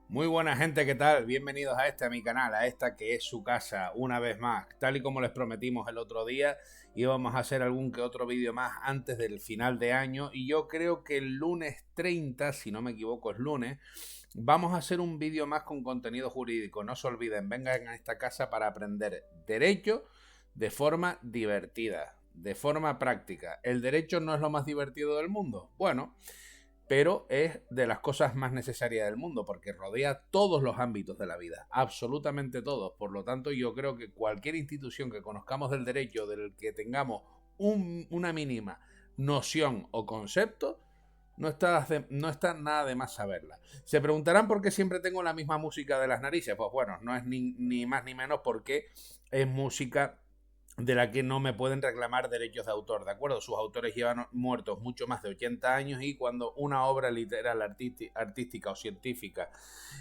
Muy buena gente, ¿qué tal? Bienvenidos a mi canal, a esta que es su casa, una vez más. Tal y como les prometimos el otro día, íbamos a hacer algún que otro vídeo más antes del final de año y yo creo que el lunes 30, si no me equivoco es lunes, vamos a hacer un vídeo más con contenido jurídico. No se olviden, vengan a esta casa para aprender derecho de forma divertida, de forma práctica. ¿El derecho no es lo más divertido del mundo? Bueno, pero es de las cosas más necesarias del mundo porque rodea todos los ámbitos de la vida, absolutamente todos. Por lo tanto, yo creo que cualquier institución que conozcamos del derecho, del que tengamos una mínima noción o concepto, no está nada de más saberla. Se preguntarán por qué siempre tengo la misma música de las narices. Pues bueno, no es ni más ni menos porque es música de la que no me pueden reclamar derechos de autor, ¿de acuerdo? Sus autores llevan muertos mucho más de 80 años y cuando una obra literal, artística o científica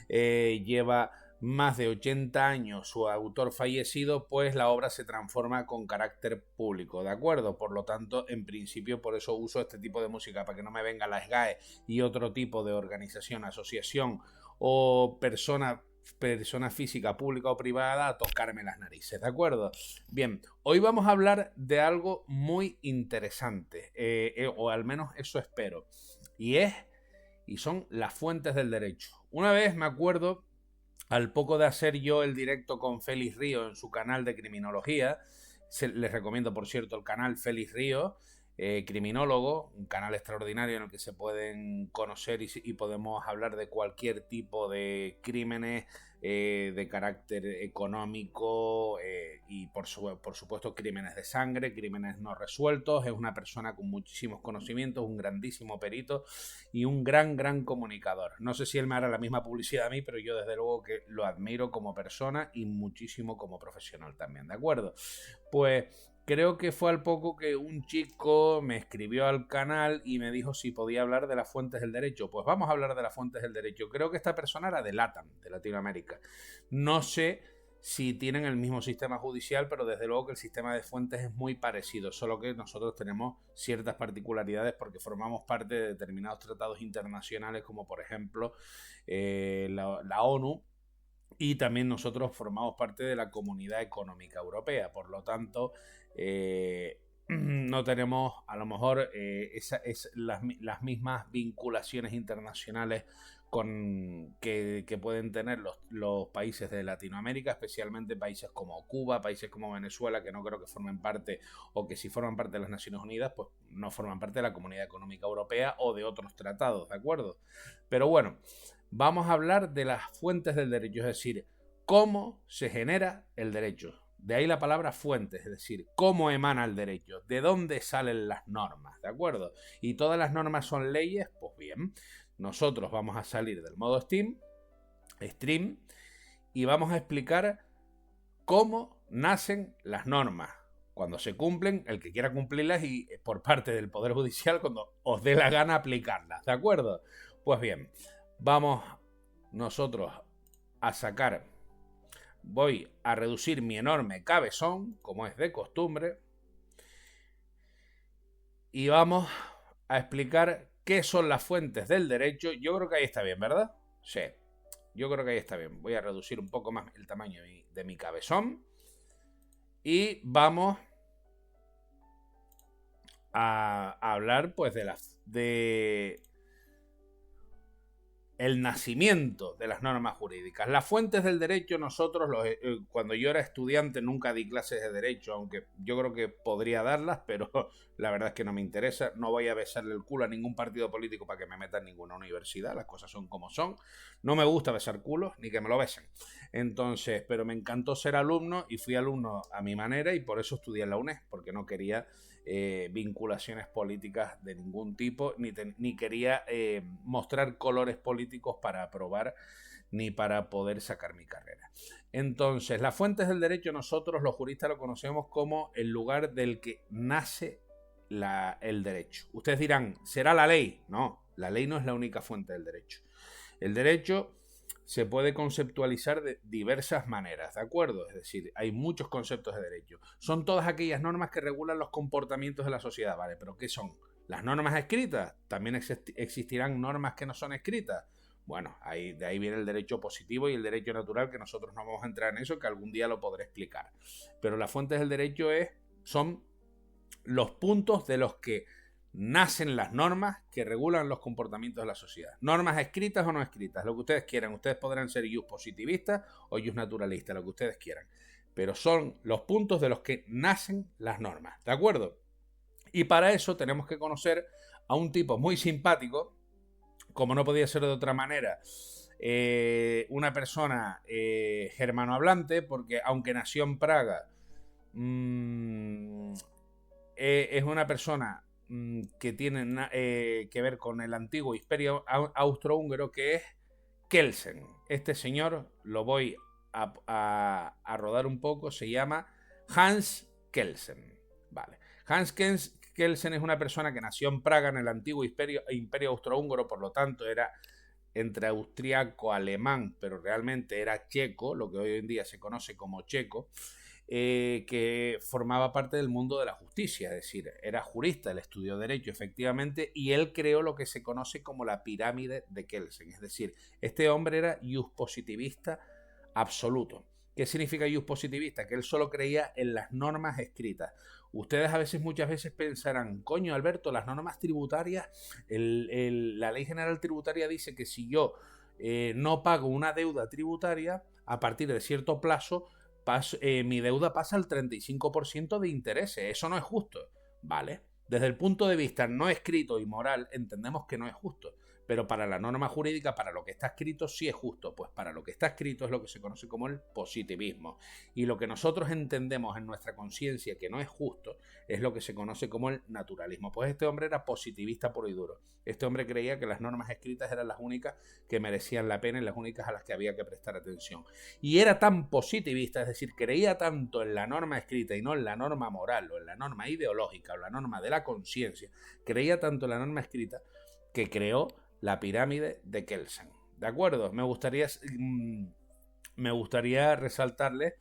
lleva más de 80 años su autor fallecido, pues la obra se transforma con carácter público, ¿de acuerdo? Por lo tanto, en principio, por eso uso este tipo de música, para que no me venga la SGAE y otro tipo de organización, asociación o persona física, pública o privada a tocarme las narices, ¿de acuerdo? Bien, hoy vamos a hablar de algo muy interesante, o al menos eso espero, y son las fuentes del derecho. Una vez me acuerdo, al poco de hacer yo el directo con Félix Río en su canal de criminología, les recomiendo por cierto el canal Félix Río, criminólogo, un canal extraordinario en el que se pueden conocer y podemos hablar de cualquier tipo de crímenes de carácter económico y por supuesto crímenes de sangre, crímenes no resueltos. Es una persona con muchísimos conocimientos, un grandísimo perito y un gran comunicador. No sé si él me hará la misma publicidad a mí, pero yo desde luego que lo admiro como persona y muchísimo como profesional también, ¿de acuerdo? Pues creo que fue al poco que un chico me escribió al canal y me dijo si podía hablar de las fuentes del derecho. Pues vamos a hablar de las fuentes del derecho. Creo que esta persona era de LATAM, de Latinoamérica. No sé si tienen el mismo sistema judicial, pero desde luego que el sistema de fuentes es muy parecido, solo que nosotros tenemos ciertas particularidades porque formamos parte de determinados tratados internacionales, como por ejemplo la ONU, y también nosotros formamos parte de la Comunidad Económica Europea. Por lo tanto, no tenemos a lo mejor las mismas vinculaciones internacionales que pueden tener los países de Latinoamérica, especialmente países como Cuba, países como Venezuela, que no creo que formen parte, o que si forman parte de las Naciones Unidas, pues no forman parte de la Comunidad Económica Europea o de otros tratados, ¿de acuerdo? Pero bueno, vamos a hablar de las fuentes del derecho, es decir, cómo se genera el derecho. De ahí la palabra fuentes, es decir, cómo emana el derecho, de dónde salen las normas, ¿de acuerdo? Y todas las normas son leyes, pues bien, nosotros vamos a salir del modo stream, y vamos a explicar cómo nacen las normas, cuando se cumplen, el que quiera cumplirlas y por parte del Poder Judicial cuando os dé la gana aplicarlas, ¿de acuerdo? Pues bien, vamos nosotros a sacar, voy a reducir mi enorme cabezón, como es de costumbre, y vamos a explicar qué son las fuentes del derecho. Yo creo que ahí está bien, ¿verdad? Sí, yo creo que ahí está bien. Voy a reducir un poco más el tamaño de mi cabezón y vamos a hablar pues de el nacimiento de las normas jurídicas. Las fuentes del derecho, nosotros, cuando yo era estudiante, nunca di clases de derecho, aunque yo creo que podría darlas, pero la verdad es que no me interesa. No voy a besarle el culo a ningún partido político para que me meta en ninguna universidad, las cosas son como son. No me gusta besar culos, ni que me lo besen. Entonces, pero me encantó ser alumno y fui alumno a mi manera y por eso estudié en la UNED, porque no quería vinculaciones políticas de ningún tipo, ni quería mostrar colores políticos para aprobar ni para poder sacar mi carrera. Entonces, las fuentes del derecho nosotros los juristas lo conocemos como el lugar del que nace el derecho. Ustedes dirán, ¿será la ley? No, la ley no es la única fuente del derecho. El derecho se puede conceptualizar de diversas maneras, ¿de acuerdo? Es decir, hay muchos conceptos de derecho. Son todas aquellas normas que regulan los comportamientos de la sociedad, ¿vale? ¿Pero qué son? ¿Las normas escritas? ¿También existirán normas que no son escritas? Bueno, de ahí viene el derecho positivo y el derecho natural, que nosotros no vamos a entrar en eso, que algún día lo podré explicar. Pero las fuentes del derecho son los puntos de los que nacen las normas que regulan los comportamientos de la sociedad. Normas escritas o no escritas, lo que ustedes quieran. Ustedes podrán ser ius positivistas o ius naturalistas, lo que ustedes quieran. Pero son los puntos de los que nacen las normas, ¿de acuerdo? Y para eso tenemos que conocer a un tipo muy simpático, como no podía ser de otra manera, una persona germanohablante, porque aunque nació en Praga, es una persona que tiene que ver con el antiguo imperio austrohúngaro, que es Kelsen. Este señor lo voy a rodar un poco, se llama Hans Kelsen. Vale. Hans Kelsen es una persona que nació en Praga en el antiguo imperio austrohúngaro, por lo tanto era entre austriaco, alemán, pero realmente era checo, lo que hoy en día se conoce como checo, que formaba parte del mundo de la justicia, es decir, era jurista, él estudió Derecho efectivamente, y él creó lo que se conoce como la pirámide de Kelsen, es decir, este hombre era iuspositivista absoluto. ¿Qué significa iuspositivista? Que él solo creía en las normas escritas. Ustedes muchas veces pensarán, coño Alberto, las normas tributarias, la ley general tributaria dice que si yo no pago una deuda tributaria, a partir de cierto plazo, mi deuda pasa al 35% de intereses. Eso no es justo, ¿vale? Desde el punto de vista no escrito y moral, entendemos que no es justo. Pero para la norma jurídica, para lo que está escrito, sí es justo. Pues para lo que está escrito es lo que se conoce como el positivismo. Y lo que nosotros entendemos en nuestra conciencia que no es justo, es lo que se conoce como el naturalismo. Pues este hombre era positivista puro y duro. Este hombre creía que las normas escritas eran las únicas que merecían la pena y las únicas a las que había que prestar atención. Y era tan positivista, es decir, creía tanto en la norma escrita y no en la norma moral, o en la norma ideológica, o la norma de la conciencia, creía tanto en la norma escrita que creó la pirámide de Kelsen. ¿De acuerdo? Me gustaría resaltarles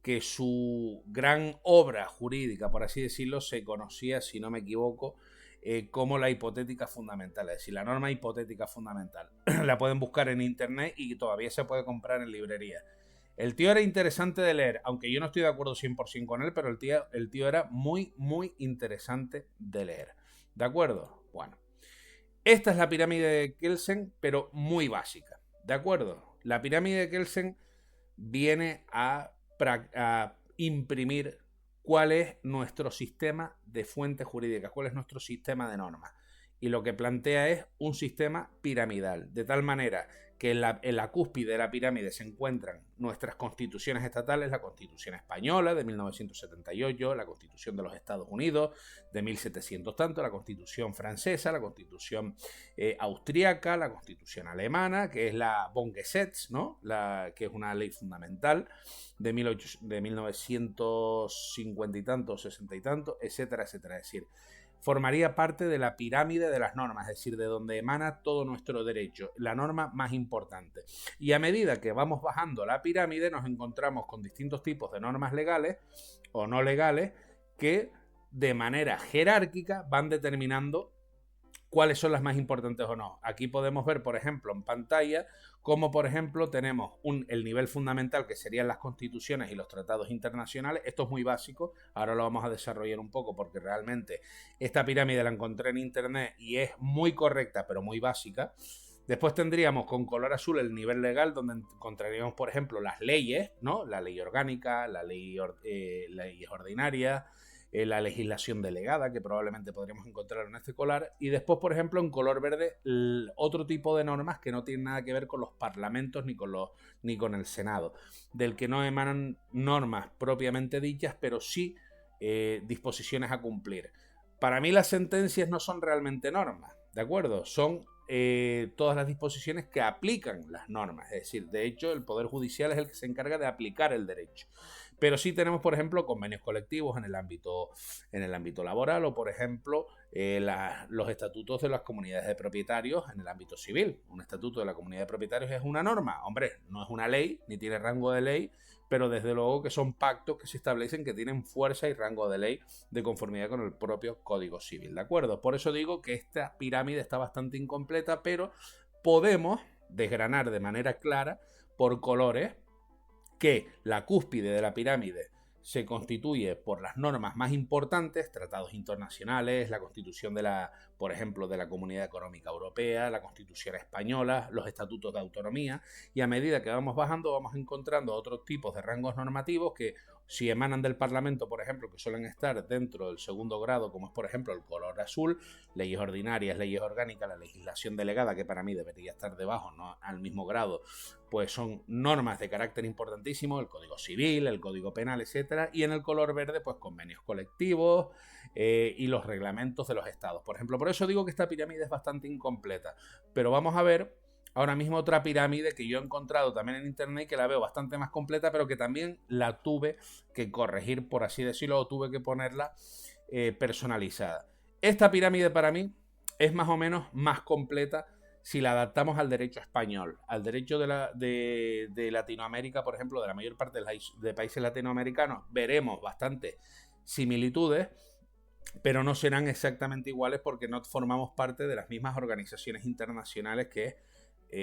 que su gran obra jurídica, por así decirlo, se conocía, si no me equivoco, como la hipotética fundamental, es decir, la norma hipotética fundamental. La pueden buscar en internet y todavía se puede comprar en librería. El tío era interesante de leer, aunque yo no estoy de acuerdo 100% con él, pero el tío era muy, muy interesante de leer. ¿De acuerdo? Bueno. Esta es la pirámide de Kelsen, pero muy básica, ¿de acuerdo? La pirámide de Kelsen viene a imprimir cuál es nuestro sistema de fuentes jurídicas, cuál es nuestro sistema de normas. Y lo que plantea es un sistema piramidal, de tal manera que en la cúspide de la pirámide se encuentran nuestras constituciones estatales, la Constitución Española de 1978, la Constitución de los Estados Unidos de 1700 tanto, la Constitución Francesa, la Constitución austríaca, la Constitución alemana, que es la Grundgesetz, ¿no? Que es una ley fundamental de 1950 y tanto, 60 y tanto, etcétera, etcétera. Es decir, formaría parte de la pirámide de las normas, es decir, de donde emana todo nuestro derecho, la norma más importante. Y a medida que vamos bajando la pirámide, nos encontramos con distintos tipos de normas legales o no legales que de manera jerárquica van determinando cuáles son las más importantes o no. Aquí podemos ver, por ejemplo, en pantalla, cómo, por ejemplo, tenemos el nivel fundamental, que serían las constituciones y los tratados internacionales. Esto es muy básico, ahora lo vamos a desarrollar un poco, porque realmente esta pirámide la encontré en internet y es muy correcta, pero muy básica. Después tendríamos con color azul el nivel legal, donde encontraríamos, por ejemplo, las leyes, ¿no? La ley orgánica, leyes ordinarias, la legislación delegada, que probablemente podríamos encontrar en este colar, y después, por ejemplo, en color verde, otro tipo de normas que no tienen nada que ver con los parlamentos ni con el Senado, del que no emanan normas propiamente dichas, pero sí disposiciones a cumplir. Para mí las sentencias no son realmente normas, ¿de acuerdo? Son todas las disposiciones que aplican las normas, es decir, de hecho el Poder Judicial es el que se encarga de aplicar el derecho. Pero sí tenemos, por ejemplo, convenios colectivos en el ámbito laboral o, por ejemplo, los estatutos de las comunidades de propietarios en el ámbito civil. Un estatuto de la comunidad de propietarios es una norma. Hombre, no es una ley, ni tiene rango de ley, pero desde luego que son pactos que se establecen que tienen fuerza y rango de ley de conformidad con el propio Código Civil, ¿de acuerdo? Por eso digo que esta pirámide está bastante incompleta, pero podemos desgranar de manera clara por colores que la cúspide de la pirámide se constituye por las normas más importantes, tratados internacionales, la constitución por ejemplo, de la Comunidad Económica Europea, la Constitución Española, los estatutos de autonomía, y a medida que vamos bajando vamos encontrando otros tipos de rangos normativos que, si emanan del Parlamento, por ejemplo, que suelen estar dentro del segundo grado, como es por ejemplo el color azul, leyes ordinarias, leyes orgánicas, la legislación delegada, que para mí debería estar debajo, no al mismo grado, pues son normas de carácter importantísimo, el Código Civil, el Código Penal, etcétera, y en el color verde, pues convenios colectivos y los reglamentos de los estados. Por ejemplo, por eso digo que esta pirámide es bastante incompleta, pero vamos a ver ahora mismo otra pirámide que yo he encontrado también en internet, que la veo bastante más completa, pero que también la tuve que corregir, por así decirlo, o tuve que ponerla personalizada. Esta pirámide para mí es más o menos más completa si la adaptamos al derecho español, al derecho de Latinoamérica, por ejemplo, de la mayor parte de países latinoamericanos, veremos bastantes similitudes, pero no serán exactamente iguales porque no formamos parte de las mismas organizaciones internacionales que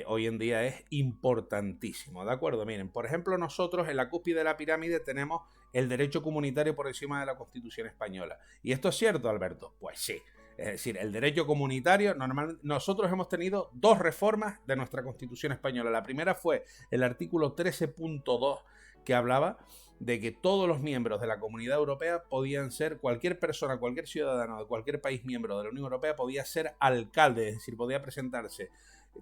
hoy en día es importantísimo, ¿de acuerdo? Miren, por ejemplo, nosotros en la cúspide de la pirámide tenemos el derecho comunitario por encima de la Constitución española. ¿Y esto es cierto, Alberto? Pues sí. Es decir, el derecho comunitario, normalmente nosotros hemos tenido dos reformas de nuestra Constitución española. La primera fue el artículo 13.2, que hablaba de que todos los miembros de la Comunidad Europea podían ser, cualquier persona, cualquier ciudadano de cualquier país miembro de la Unión Europea podía ser alcalde, es decir, podía presentarse,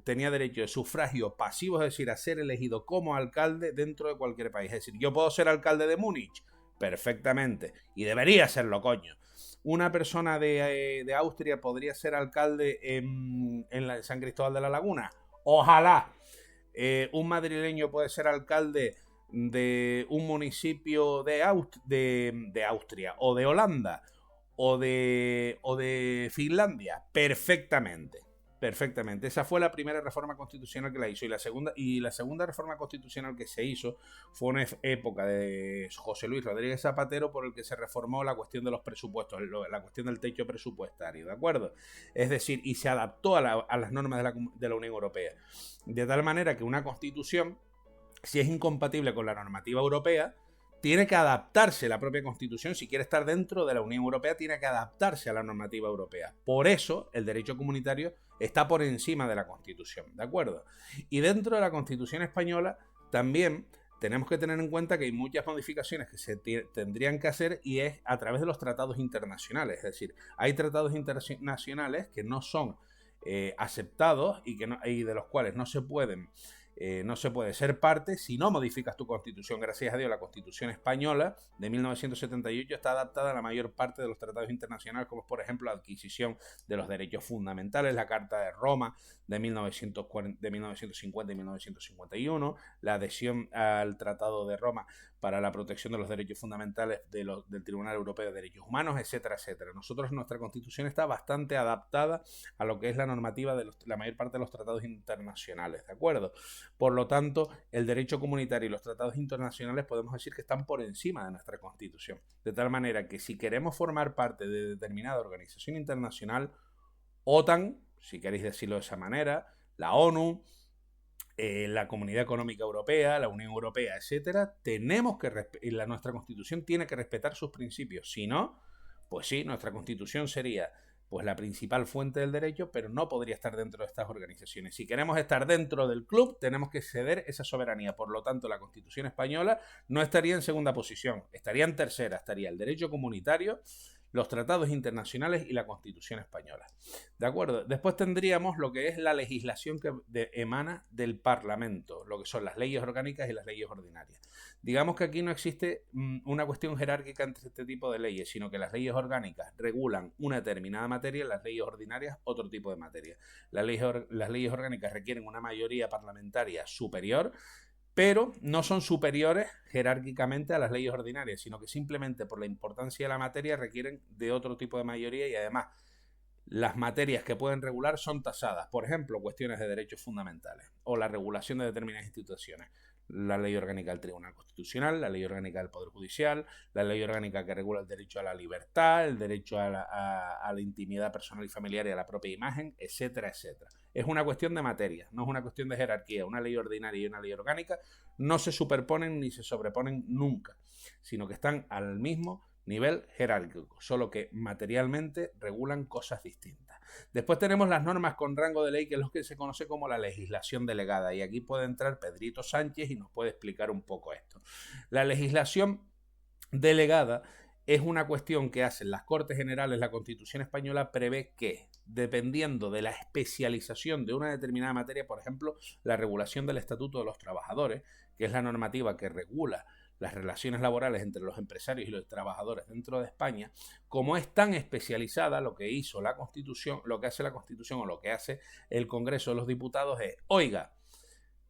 tenía derecho de sufragio pasivo, es decir, a ser elegido como alcalde dentro de cualquier país. Es decir, yo puedo ser alcalde de Múnich, perfectamente, y debería serlo, coño. Una persona de Austria podría ser alcalde en San Cristóbal de la Laguna. Ojalá. Un madrileño puede ser alcalde de un municipio de Austria o de Holanda o de Finlandia. Perfectamente. Perfectamente. Esa fue la primera reforma constitucional que la hizo. Y la segunda reforma constitucional que se hizo fue una época de José Luis Rodríguez Zapatero, por el que se reformó la cuestión de los presupuestos, la cuestión del techo presupuestario, ¿de acuerdo? Es decir, y se adaptó a las normas de la Unión Europea. De tal manera que una constitución, si es incompatible con la normativa europea, tiene que adaptarse la propia Constitución. Si quiere estar dentro de la Unión Europea, tiene que adaptarse a la normativa europea. Por eso, el derecho comunitario está por encima de la Constitución, ¿de acuerdo? Y dentro de la Constitución española también tenemos que tener en cuenta que hay muchas modificaciones que se tendrían que hacer, y es a través de los tratados internacionales. Es decir, hay tratados internacionales que no son aceptados y de los cuales no se puede ser parte si no modificas tu Constitución. Gracias a Dios, la Constitución española de 1978 está adaptada a la mayor parte de los tratados internacionales, como es, por ejemplo, la adquisición de los derechos fundamentales, la Carta de Roma de 1950 y 1951, la adhesión al Tratado de Roma para la protección de los derechos fundamentales del Tribunal Europeo de Derechos Humanos, etcétera, etcétera. Nuestra Constitución está bastante adaptada a lo que es la normativa de la mayor parte de los tratados internacionales, ¿de acuerdo? Por lo tanto, el derecho comunitario y los tratados internacionales podemos decir que están por encima de nuestra Constitución. De tal manera que si queremos formar parte de determinada organización internacional, OTAN, si queréis decirlo de esa manera, la ONU, la Comunidad Económica Europea, la Unión Europea, etcétera, nuestra Constitución tiene que respetar sus principios. Si no, pues sí, nuestra Constitución sería pues la principal fuente del derecho, pero no podría estar dentro de estas organizaciones. Si queremos estar dentro del club, tenemos que ceder esa soberanía. Por lo tanto, la Constitución española no estaría en segunda posición, estaría en tercera. Estaría el derecho comunitario, los tratados internacionales y la Constitución española. ¿De acuerdo? Después tendríamos lo que es la legislación que emana del Parlamento, lo que son las leyes orgánicas y las leyes ordinarias. Digamos que aquí no existe una cuestión jerárquica entre este tipo de leyes, sino que las leyes orgánicas regulan una determinada materia, las leyes ordinarias otro tipo de materia. Las leyes orgánicas requieren una mayoría parlamentaria superior, pero no son superiores jerárquicamente a las leyes ordinarias, sino que simplemente por la importancia de la materia requieren de otro tipo de mayoría, y además las materias que pueden regular son tasadas. Por ejemplo, cuestiones de derechos fundamentales o la regulación de determinadas instituciones. la ley orgánica del Tribunal Constitucional, la ley orgánica del Poder Judicial, la ley orgánica que regula el derecho a la libertad, el derecho a la intimidad personal y familiar y a la propia imagen, etcétera, etcétera. Es una cuestión de materia, no es una cuestión de jerarquía. Una ley ordinaria y una ley orgánica no se superponen ni se sobreponen nunca, sino que están al mismo nivel jerárquico, solo que materialmente regulan cosas distintas. Después tenemos las normas con rango de ley, que es lo que se conoce como la legislación delegada, y aquí puede entrar Pedrito Sánchez y nos puede explicar un poco esto. La legislación delegada es una cuestión que hacen las Cortes Generales. La Constitución española prevé que, dependiendo de la especialización de una determinada materia, por ejemplo, la regulación del Estatuto de los Trabajadores, que es la normativa que regula las relaciones laborales entre los empresarios y los trabajadores dentro de España, como es tan especializada, lo que hizo la Constitución, lo que hace la Constitución o lo que hace el Congreso de los Diputados es, oiga,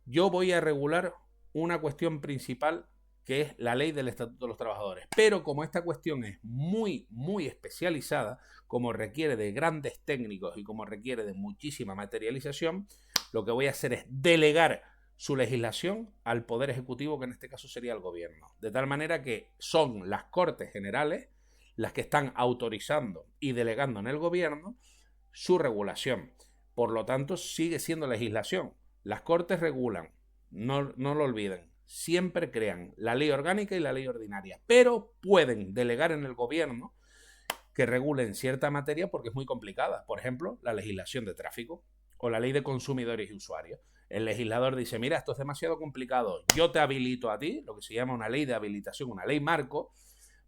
yo voy a regular una cuestión principal que es la ley del Estatuto de los Trabajadores. Pero como esta cuestión es muy, muy especializada, como requiere de grandes técnicos y como requiere de muchísima materialización, lo que voy a hacer es delegar su legislación al Poder Ejecutivo, que en este caso sería el Gobierno. De tal manera que son las Cortes Generales las que están autorizando y delegando en el Gobierno su regulación. Por lo tanto, sigue siendo legislación. Las Cortes regulan, no lo olviden, siempre crean la ley orgánica y la ley ordinaria, pero pueden delegar en el Gobierno que regulen cierta materia porque es muy complicada. Por ejemplo, la legislación de tráfico o la ley de consumidores y usuarios. El legislador dice, mira, esto es demasiado complicado, yo te habilito a ti, lo que se llama una ley de habilitación, una ley marco,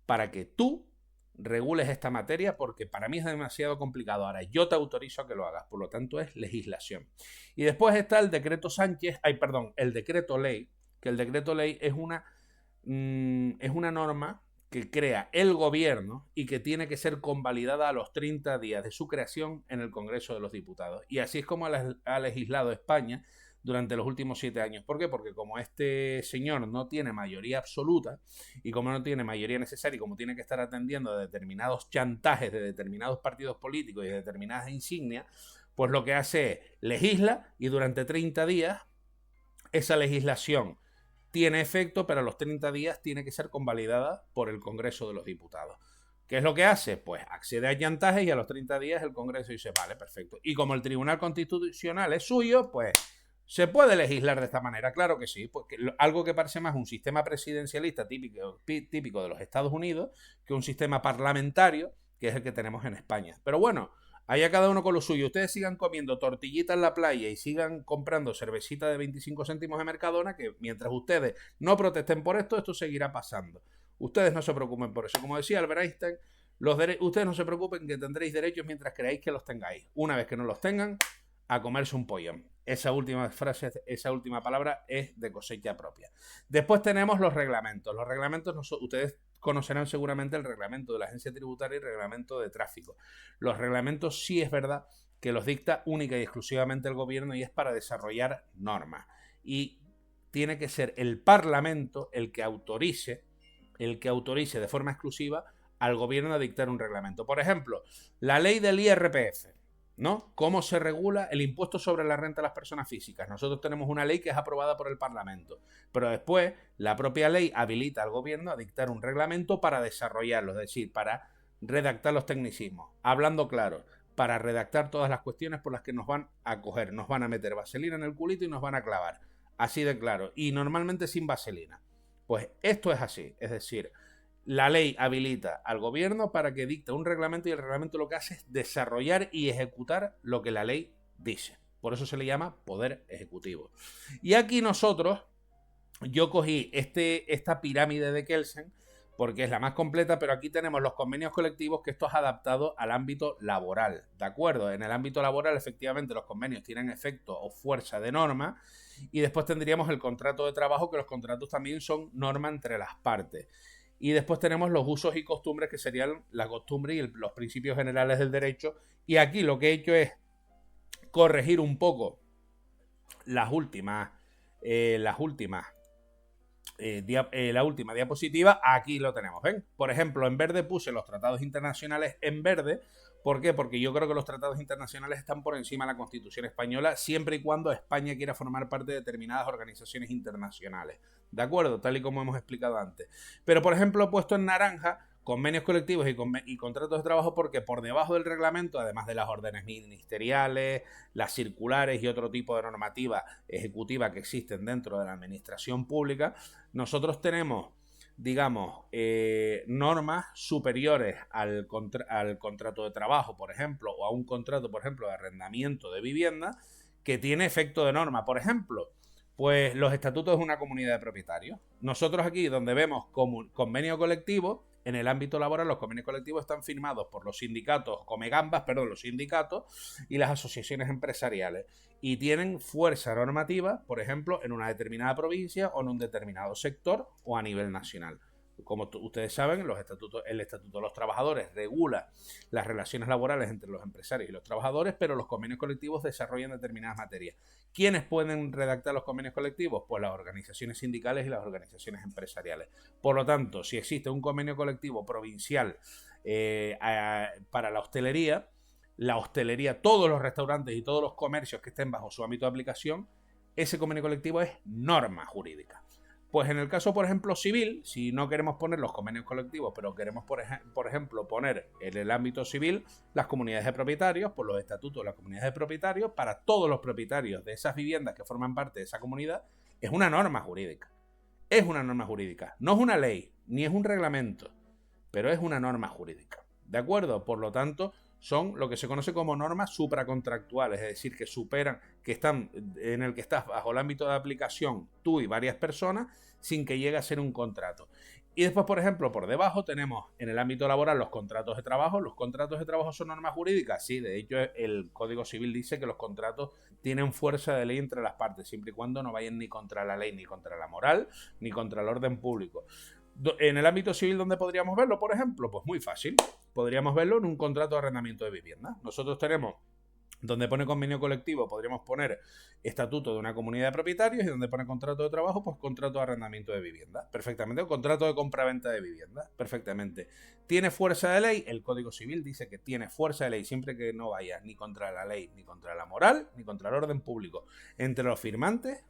para que tú regules esta materia porque para mí es demasiado complicado. Ahora yo te autorizo a que lo hagas, por lo tanto es legislación. Y después está el decreto Sánchez, el decreto ley, que el decreto ley es una norma que crea el Gobierno y que tiene que ser convalidada a los 30 días de su creación en el Congreso de los Diputados. Y así es como ha legislado España durante los últimos 7 años. ¿Por qué? Porque como este señor no tiene mayoría absoluta y como no tiene mayoría necesaria y como tiene que estar atendiendo a determinados chantajes de determinados partidos políticos y de determinadas insignias, pues lo que hace es legisla y durante 30 días esa legislación tiene efecto, pero a los 30 días tiene que ser convalidada por el Congreso de los Diputados. ¿Qué es lo que hace? Pues accede a chantajes y a los 30 días el Congreso dice, vale, perfecto. Y como el Tribunal Constitucional es suyo, pues ¿se puede legislar de esta manera? Claro que sí, porque algo que parece más un sistema presidencialista típico de los Estados Unidos que un sistema parlamentario, que es el que tenemos en España. Pero bueno, allá cada uno con lo suyo. Ustedes sigan comiendo tortillita en la playa y sigan comprando cervecita de 25 céntimos de Mercadona, que mientras ustedes no protesten por esto seguirá pasando. Ustedes no se preocupen por eso. Como decía Albert Einstein, ustedes no se preocupen que tendréis derechos mientras creáis que los tengáis. Una vez que no los tengan, a comerse un pollón. Esa última frase, esa última palabra es de cosecha propia. Después tenemos los reglamentos. Los reglamentos, ustedes conocerán seguramente el reglamento de la agencia tributaria y el reglamento de tráfico. Los reglamentos sí es verdad que los dicta única y exclusivamente el Gobierno y es para desarrollar normas. Y tiene que ser el Parlamento el que autorice de forma exclusiva al Gobierno a dictar un reglamento. Por ejemplo, la ley del IRPF, ¿no? ¿Cómo se regula el impuesto sobre la renta de las personas físicas? Nosotros tenemos una ley que es aprobada por el Parlamento, pero después la propia ley habilita al Gobierno a dictar un reglamento para desarrollarlo, es decir, para redactar los tecnicismos. Hablando claro, para redactar todas las cuestiones por las que nos van a coger, nos van a meter vaselina en el culito y nos van a clavar. Así de claro, y normalmente sin vaselina. Pues esto es así, es decir, la ley habilita al Gobierno para que dicte un reglamento y el reglamento lo que hace es desarrollar y ejecutar lo que la ley dice. Por eso se le llama poder ejecutivo. Y aquí yo cogí esta pirámide de Kelsen porque es la más completa, pero aquí tenemos los convenios colectivos, que esto es adaptado al ámbito laboral, ¿de acuerdo? En el ámbito laboral, efectivamente, los convenios tienen efecto o fuerza de norma, y después tendríamos el contrato de trabajo, que los contratos también son norma entre las partes. Y después tenemos los usos y costumbres, que serían la costumbre y los principios generales del derecho. Y aquí lo que he hecho es corregir un poco la última diapositiva. Aquí lo tenemos, ¿ven? Por ejemplo, en verde puse los tratados internacionales en verde, ¿Por qué? Porque yo creo que los tratados internacionales están por encima de la Constitución española, siempre y cuando España quiera formar parte de determinadas organizaciones internacionales. ¿De acuerdo? Tal y como hemos explicado antes. Pero, por ejemplo, he puesto en naranja convenios colectivos y contratos de trabajo porque por debajo del reglamento, además de las órdenes ministeriales, las circulares y otro tipo de normativa ejecutiva que existen dentro de la administración pública, nosotros tenemos, digamos, normas superiores al contrato de trabajo, por ejemplo, o a un contrato, por ejemplo, de arrendamiento de vivienda, que tiene efecto de norma. Por ejemplo, pues los estatutos de una comunidad de propietarios. Nosotros aquí, donde vemos convenio colectivo, en el ámbito laboral los convenios colectivos están firmados por los sindicatos, los sindicatos y las asociaciones empresariales, y tienen fuerza normativa, por ejemplo, en una determinada provincia o en un determinado sector o a nivel nacional. Como ustedes saben, el Estatuto de los Trabajadores regula las relaciones laborales entre los empresarios y los trabajadores, pero los convenios colectivos desarrollan determinadas materias. ¿Quiénes pueden redactar los convenios colectivos? Pues las organizaciones sindicales y las organizaciones empresariales. Por lo tanto, si existe un convenio colectivo provincial para la hostelería, todos los restaurantes y todos los comercios que estén bajo su ámbito de aplicación, ese convenio colectivo es norma jurídica. Pues en el caso, por ejemplo, civil, si no queremos poner los convenios colectivos, pero queremos, por ejemplo, poner en el ámbito civil las comunidades de propietarios, pues los estatutos de las comunidades de propietarios, para todos los propietarios de esas viviendas que forman parte de esa comunidad, es una norma jurídica. Es una norma jurídica. No es una ley, ni es un reglamento, pero es una norma jurídica. ¿De acuerdo? Por lo tanto, son lo que se conoce como normas supracontractuales, es decir, que superan, que están en el que estás bajo el ámbito de aplicación tú y varias personas sin que llegue a ser un contrato. Y después, por ejemplo, por debajo tenemos en el ámbito laboral los contratos de trabajo. ¿Los contratos de trabajo son normas jurídicas? Sí, de hecho el Código Civil dice que los contratos tienen fuerza de ley entre las partes, siempre y cuando no vayan ni contra la ley, ni contra la moral, ni contra el orden público. En el ámbito civil, ¿dónde podríamos verlo, por ejemplo? Pues muy fácil. Podríamos verlo en un contrato de arrendamiento de vivienda. Nosotros tenemos, donde pone convenio colectivo, podríamos poner estatuto de una comunidad de propietarios, y donde pone contrato de trabajo, pues contrato de arrendamiento de vivienda. Perfectamente. O contrato de compraventa de vivienda. Perfectamente. ¿Tiene fuerza de ley? El Código Civil dice que tiene fuerza de ley siempre que no vaya ni contra la ley, ni contra la moral, ni contra el orden público. Entre los firmantes,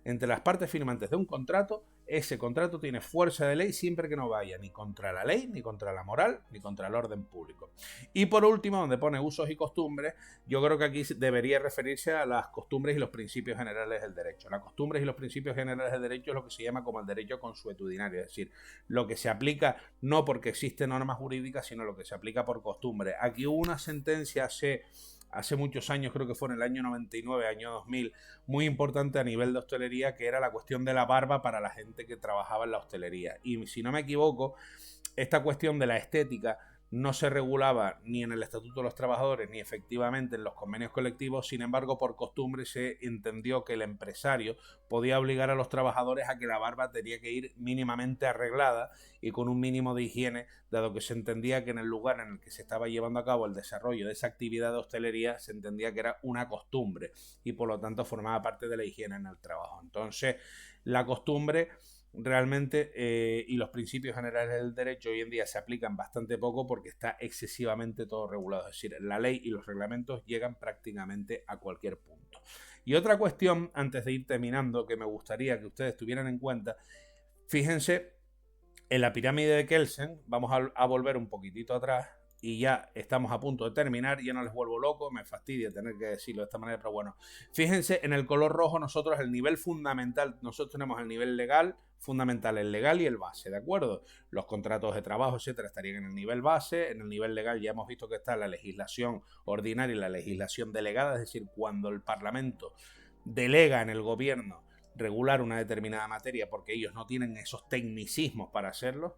entre las partes firmantes de un contrato, ese contrato tiene fuerza de ley siempre que no vaya ni contra la ley, ni contra la moral, ni contra el orden público. Y por último, donde pone usos y costumbres, yo creo que aquí debería referirse a las costumbres y los principios generales del derecho. Las costumbres y los principios generales del derecho es lo que se llama como el derecho consuetudinario, es decir, lo que se aplica no porque existe norma jurídica, sino lo que se aplica por costumbre. Aquí hubo una sentencia hace muchos años, creo que fue en el año 99, año 2000, muy importante a nivel de hostelería, que era la cuestión de la barba para la gente que trabajaba en la hostelería. Y si no me equivoco, esta cuestión de la estética no se regulaba ni en el Estatuto de los Trabajadores ni efectivamente en los convenios colectivos. Sin embargo, por costumbre se entendió que el empresario podía obligar a los trabajadores a que la barba tenía que ir mínimamente arreglada y con un mínimo de higiene, dado que se entendía que en el lugar en el que se estaba llevando a cabo el desarrollo de esa actividad de hostelería se entendía que era una costumbre y por lo tanto formaba parte de la higiene en el trabajo. Entonces, la costumbre realmente y los principios generales del derecho hoy en día se aplican bastante poco porque está excesivamente todo regulado, es decir, la ley y los reglamentos llegan prácticamente a cualquier punto. Y otra cuestión, antes de ir terminando, que me gustaría que ustedes tuvieran en cuenta, fíjense en la pirámide de Kelsen. Vamos a volver un poquitito atrás y ya estamos a punto de terminar. Ya no les vuelvo loco, me fastidia tener que decirlo de esta manera, pero bueno, fíjense en el color rojo. Nosotros el nivel fundamental, nosotros tenemos el nivel legal, fundamental, el legal y el base, ¿de acuerdo? Los contratos de trabajo, etcétera, estarían en el nivel base. En el nivel legal ya hemos visto que está la legislación ordinaria y la legislación delegada, es decir, cuando el Parlamento delega en el gobierno regular una determinada materia porque ellos no tienen esos tecnicismos para hacerlo.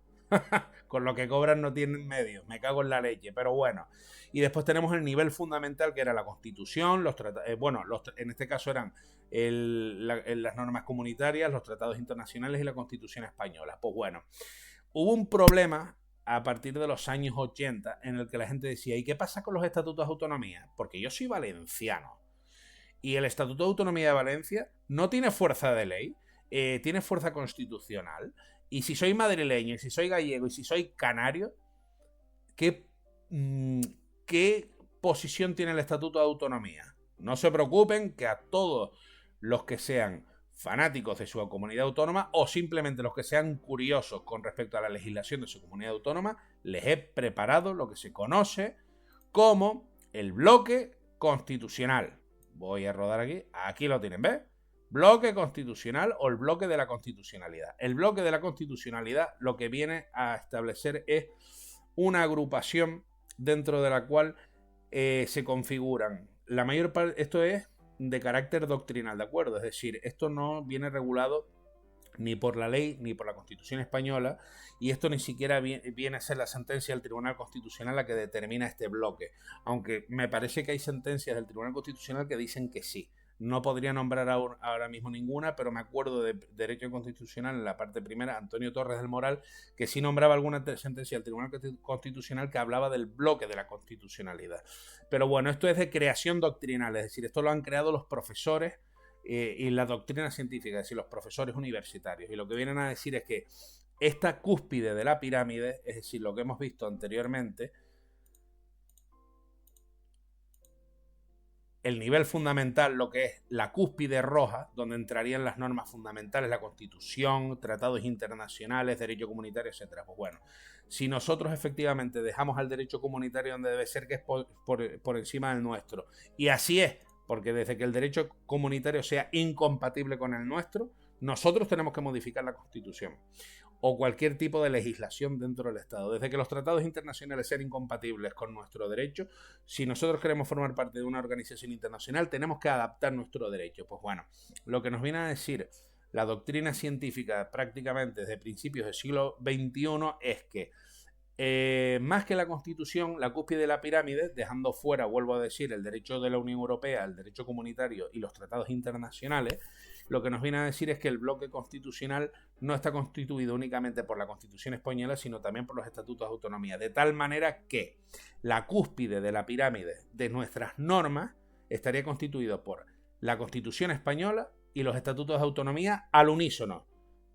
Con lo que cobran no tienen medios, me cago en la leche, pero bueno. Y después tenemos el nivel fundamental, que era la Constitución, en este caso eran las normas comunitarias, los tratados internacionales y la Constitución española. Pues bueno, hubo un problema a partir de los años 80 en el que la gente decía, ¿y qué pasa con los estatutos de autonomía? Porque yo soy valenciano y el Estatuto de Autonomía de Valencia no tiene fuerza de ley, tiene fuerza constitucional. Y si soy madrileño, y si soy gallego, y si soy canario, ¿qué qué posición tiene el Estatuto de Autonomía. No se preocupen, que a todos los que sean fanáticos de su comunidad autónoma o simplemente los que sean curiosos con respecto a la legislación de su comunidad autónoma, les he preparado lo que se conoce como el bloque constitucional. Voy a rodar aquí. Aquí lo tienen, ¿ves? Bloque constitucional o el bloque de la constitucionalidad. El bloque de la constitucionalidad lo que viene a establecer es una agrupación dentro de la cual se configuran la mayor parte. Esto es de carácter doctrinal, ¿de acuerdo? Es decir, esto no viene regulado ni por la ley ni por la Constitución española, y esto ni siquiera viene a ser la sentencia del Tribunal Constitucional la que determina este bloque, aunque me parece que hay sentencias del Tribunal Constitucional que dicen que sí. No podría nombrar ahora mismo ninguna, pero me acuerdo de Derecho Constitucional en la parte primera, Antonio Torres del Moral, que sí nombraba alguna sentencia del Tribunal Constitucional que hablaba del bloque de la constitucionalidad. Pero bueno, esto es de creación doctrinal, es decir, esto lo han creado los profesores y la doctrina científica, es decir, los profesores universitarios. Y lo que vienen a decir es que esta cúspide de la pirámide, es decir, lo que hemos visto anteriormente, el nivel fundamental, lo que es la cúspide roja, donde entrarían las normas fundamentales, la Constitución, tratados internacionales, derecho comunitario, etc. Pues bueno, si nosotros efectivamente dejamos al derecho comunitario donde debe ser, que es por encima del nuestro, y así es, porque desde que el derecho comunitario sea incompatible con el nuestro, nosotros tenemos que modificar la Constitución o cualquier tipo de legislación dentro del Estado. Desde que los tratados internacionales sean incompatibles con nuestro derecho, si nosotros queremos formar parte de una organización internacional, tenemos que adaptar nuestro derecho. Pues bueno, lo que nos viene a decir la doctrina científica prácticamente desde principios del siglo XXI es que más que la Constitución, la cúspide de la pirámide, dejando fuera, vuelvo a decir, el derecho de la Unión Europea, el derecho comunitario y los tratados internacionales, lo que nos viene a decir es que el bloque constitucional no está constituido únicamente por la Constitución española, sino también por los estatutos de autonomía, de tal manera que la cúspide de la pirámide de nuestras normas estaría constituido por la Constitución española y los estatutos de autonomía al unísono,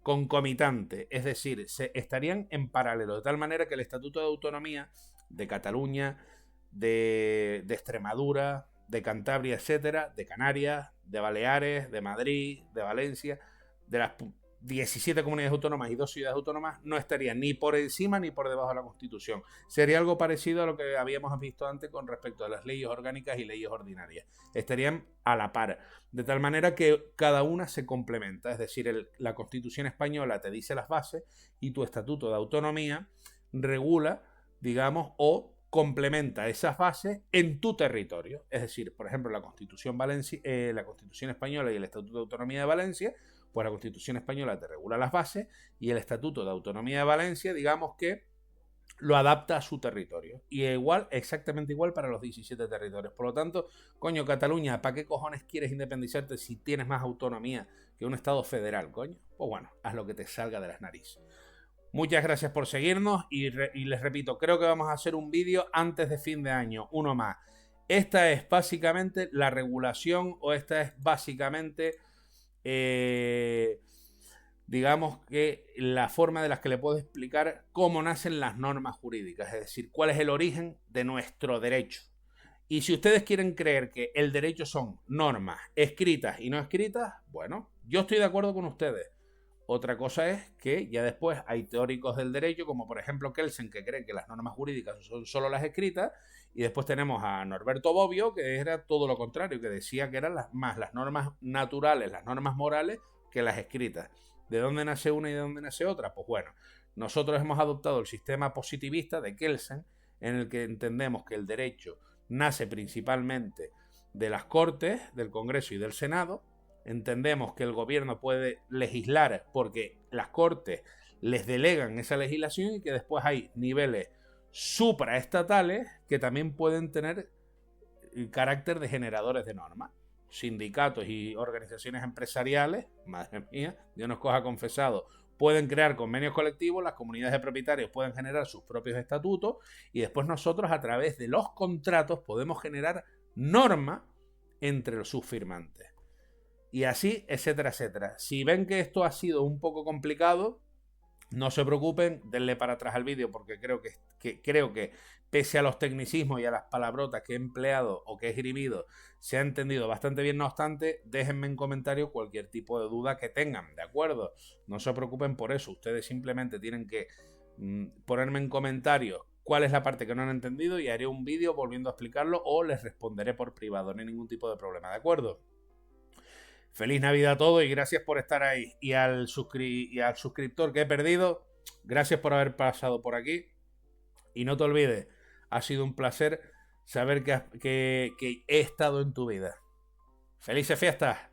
concomitante, es decir, se estarían en paralelo, de tal manera que el Estatuto de Autonomía de Cataluña, de Extremadura, de Cantabria, etcétera, de Canarias, de Baleares, de Madrid, de Valencia, de las 17 comunidades autónomas y 2 ciudades autónomas, no estarían ni por encima ni por debajo de la Constitución. Sería algo parecido a lo que habíamos visto antes con respecto a las leyes orgánicas y leyes ordinarias. Estarían a la par, de tal manera que cada una se complementa. Es decir, la Constitución española te dice las bases y tu Estatuto de Autonomía regula, digamos, o complementa esas bases en tu territorio. Es decir, por ejemplo, la Constitución española y el Estatuto de Autonomía de Valencia, pues la Constitución española te regula las bases y el Estatuto de Autonomía de Valencia, digamos que lo adapta a su territorio. Y igual, exactamente igual para los 17 territorios. Por lo tanto, coño, Cataluña, ¿para qué cojones quieres independizarte si tienes más autonomía que un Estado federal, coño? Pues bueno, haz lo que te salga de las narices. Muchas gracias por seguirnos y les repito, creo que vamos a hacer un vídeo antes de fin de año, uno más. Esta es básicamente la regulación, o esta es básicamente, digamos que la forma de las que le puedo explicar cómo nacen las normas jurídicas, es decir, cuál es el origen de nuestro derecho. Y si ustedes quieren creer que el derecho son normas escritas y no escritas, bueno, yo estoy de acuerdo con ustedes. Otra cosa es que ya después hay teóricos del derecho, como por ejemplo Kelsen, que cree que las normas jurídicas son solo las escritas, y después tenemos a Norberto Bobbio, que era todo lo contrario, que decía que eran más las normas naturales, las normas morales, que las escritas. ¿De dónde nace una y de dónde nace otra? Pues bueno, nosotros hemos adoptado el sistema positivista de Kelsen, en el que entendemos que el derecho nace principalmente de las Cortes, del Congreso y del Senado. Entendemos que el gobierno puede legislar porque las Cortes les delegan esa legislación y que después hay niveles supraestatales que también pueden tener el carácter de generadores de normas. Sindicatos y organizaciones empresariales, madre mía, Dios nos coja confesado, pueden crear convenios colectivos, las comunidades de propietarios pueden generar sus propios estatutos y después nosotros a través de los contratos podemos generar normas entre sus firmantes. Y así, etcétera, etcétera. Si ven que esto ha sido un poco complicado, no se preocupen, denle para atrás al vídeo porque creo que pese a los tecnicismos y a las palabrotas que he empleado o que he esgrimido, se ha entendido bastante bien. No obstante, déjenme en comentarios cualquier tipo de duda que tengan, ¿de acuerdo? No se preocupen por eso, ustedes simplemente tienen que ponerme en comentarios cuál es la parte que no han entendido y haré un vídeo volviendo a explicarlo o les responderé por privado, no hay ningún tipo de problema, ¿de acuerdo? Feliz Navidad a todos y gracias por estar ahí. Y al suscriptor que he perdido, gracias por haber pasado por aquí. Y no te olvides, ha sido un placer saber que he estado en tu vida. ¡Felices fiestas!